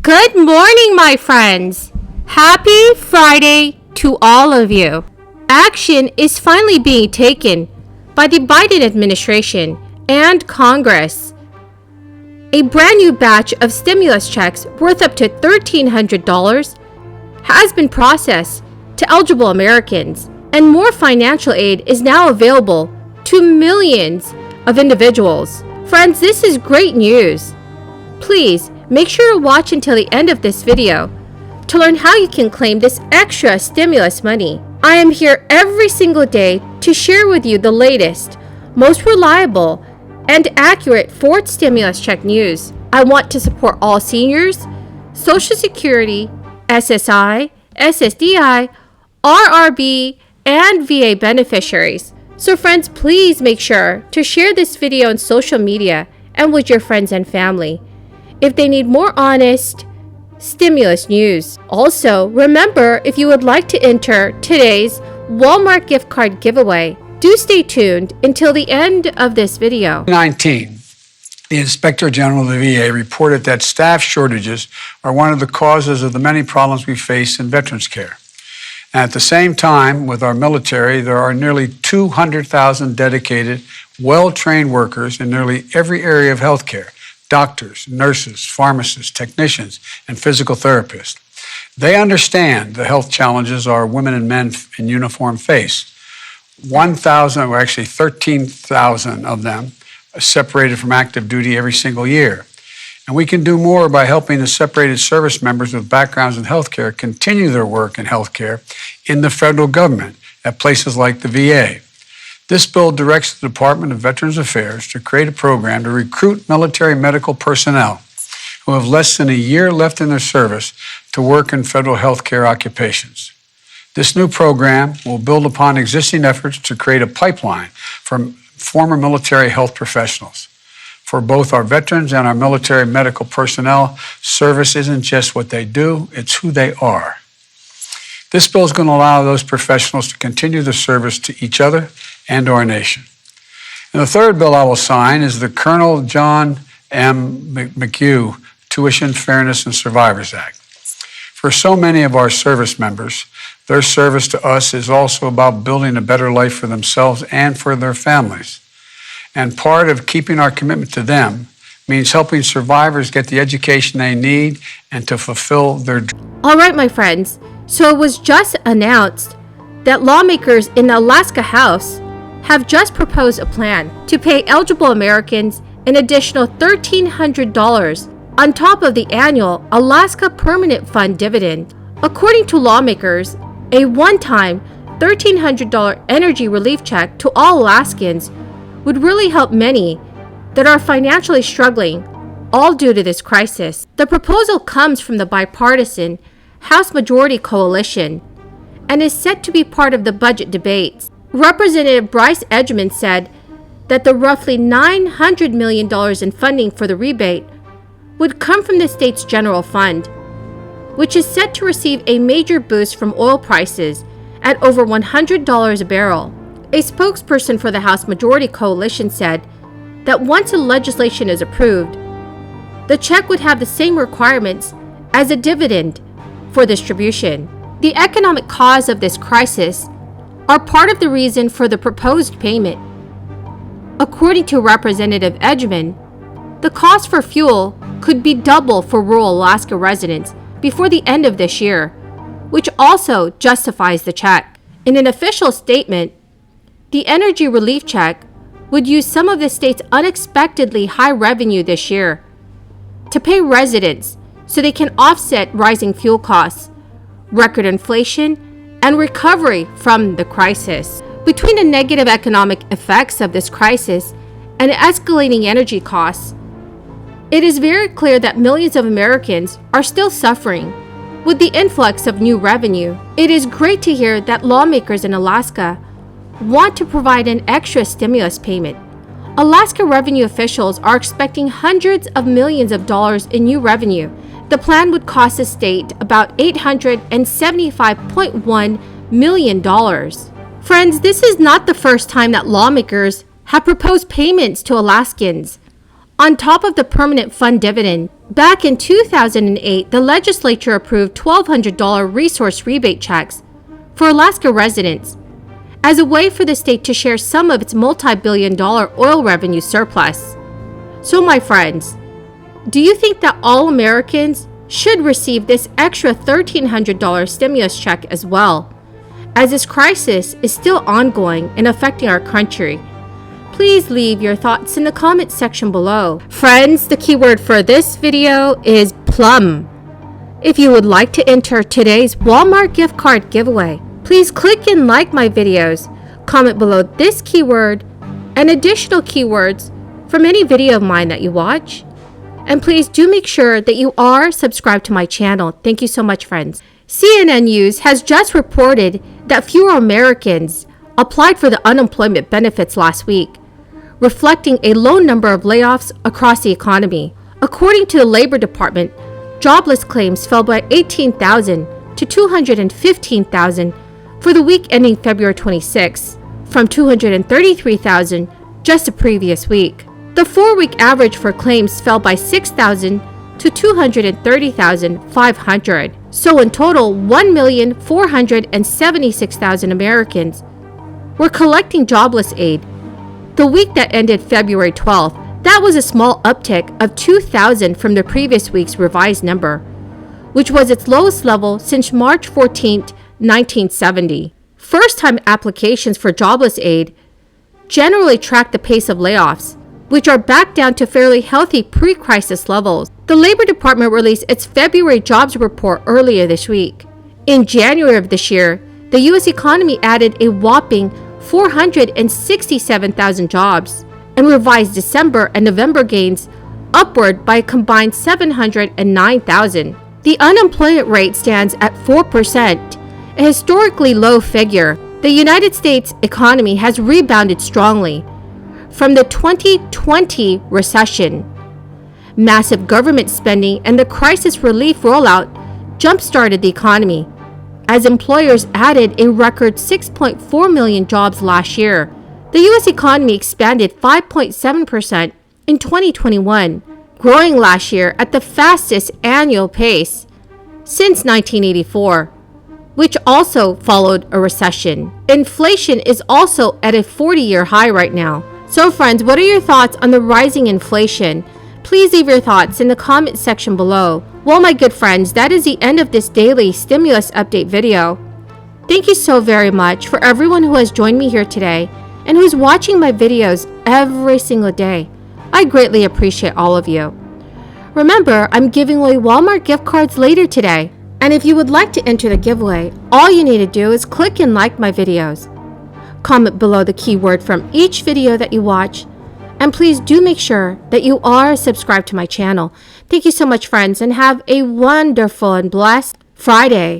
Good morning, my friends. Happy Friday to all of you. Action is finally being taken by the Biden administration and Congress. A brand new batch of stimulus checks worth up to $1,300 has been processed to eligible Americans, and more financial aid is now available to millions of individuals. Friends, this is great news. Please make sure to watch until the end of this video to learn how you can claim this extra stimulus money. I am here every single day to share with you the latest, most reliable, and accurate fourth stimulus check news. I want to support all seniors, Social Security, SSI, SSDI, RRB, and VA beneficiaries. So friends, please make sure to share this video on social media and with your friends and family if they need more honest stimulus news. Also, remember, if you would like to enter today's Walmart gift card giveaway, do stay tuned until the end of this video. 2019, the Inspector General of the VA reported that staff shortages are one of the causes of the many problems we face in veterans care. And at the same time, with our military, there are nearly 200,000 dedicated, well-trained workers in nearly every area of healthcare: doctors, nurses, pharmacists, technicians, and physical therapists. They understand the health challenges our women and men in uniform face. 1,000, or actually 13,000 of them are separated from active duty every single year. And we can do more by helping the separated service members with backgrounds in healthcare continue their work in healthcare in the federal government at places like the VA. This bill directs the Department of Veterans Affairs to create a program to recruit military medical personnel who have less than a year left in their service to work in federal healthcare occupations. This new program will build upon existing efforts to create a pipeline for former military health professionals. For both our veterans and our military medical personnel, service isn't just what they do, it's who they are. This bill is going to allow those professionals to continue their service to each other and to our nation. And the third bill I will sign is the Colonel John M. McHugh Tuition Fairness and Survivors Act. For so many of our service members, their service to us is also about building a better life for themselves and for their families. And part of keeping our commitment to them means helping survivors get the education they need and to fulfill their dreams. All right, my friends. So it was just announced that lawmakers in the Alaska House have just proposed a plan to pay eligible Americans an additional $1,300 on top of the annual Alaska Permanent Fund dividend. According to lawmakers, a one-time $1,300 energy relief check to all Alaskans would really help many that are financially struggling, all due to this crisis. The proposal comes from the bipartisan House Majority Coalition and is set to be part of the budget debates. Representative Bryce Edgman said that the roughly $900 million in funding for the rebate would come from the state's general fund, which is set to receive a major boost from oil prices at over $100 a barrel. A spokesperson for the House Majority Coalition said that once the legislation is approved, the check would have the same requirements as a dividend for distribution. The economic cause of this crisis are part of the reason for the proposed payment. According to Representative Edgman, the cost for fuel could be double for rural Alaska residents before the end of this year, which also justifies the check. In an official statement, the energy relief check would use some of the state's unexpectedly high revenue this year to pay residents so they can offset rising fuel costs, record inflation, and recovery from the crisis. Between the negative economic effects of this crisis and escalating energy costs, it is very clear that millions of Americans are still suffering with the influx of new revenue. It is great to hear that lawmakers in Alaska want to provide an extra stimulus payment. Alaska revenue officials are expecting hundreds of millions of dollars in new revenue. The plan would cost the state about $875.1 million. Friends, this is not the first time that lawmakers have proposed payments to Alaskans on top of the permanent fund dividend. Back in 2008, the legislature approved $1,200 resource rebate checks for Alaska residents as a way for the state to share some of its multi-billion-dollar oil revenue surplus. So my friends, do you think that all Americans should receive this extra $1,300 stimulus check as well, as this crisis is still ongoing and affecting our country? Please leave your thoughts in the comment section below. Friends, the keyword for this video is plum. If you would like to enter today's Walmart gift card giveaway, please click and like my videos, comment below this keyword and additional keywords from any video of mine that you watch. And please do make sure that you are subscribed to my channel. Thank you so much, friends. CNN News has just reported that fewer Americans applied for the unemployment benefits last week, reflecting a low number of layoffs across the economy. According to the Labor Department, jobless claims fell by 18,000 to 215,000 for the week ending February 26, from 233,000 just the previous week. The 4-week average for claims fell by 6,000 to 230,500. So in total, 1,476,000 Americans were collecting jobless aid. The week that ended February 12th, that was a small uptick of 2,000 from the previous week's revised number, which was its lowest level since March 14, 1970. First-time applications for jobless aid generally track the pace of layoffs, which are back down to fairly healthy pre-crisis levels. The Labor Department released its February jobs report earlier this week. In January of this year, the U.S. economy added a whopping 467,000 jobs and revised December and November gains upward by a combined 709,000. The unemployment rate stands at 4%, a historically low figure. The United States economy has rebounded strongly from the 2020 recession. Massive government spending and the crisis relief rollout jump-started the economy, as employers added a record 6.4 million jobs last year. The U.S. economy expanded 5.7% in 2021, growing last year at the fastest annual pace since 1984, which also followed a recession. Inflation is also at a 40-year high right now. So friends, what are your thoughts on the rising inflation? Please leave your thoughts in the comment section below. Well, my good friends, that is the end of this daily stimulus update video. Thank you so very much for everyone who has joined me here today and who's watching my videos every single day. I greatly appreciate all of you. Remember, I'm giving away Walmart gift cards later today. And if you would like to enter the giveaway, all you need to do is click and like my videos. Comment below the keyword from each video that you watch. And please do make sure that you are subscribed to my channel. Thank you so much, friends, and have a wonderful and blessed Friday.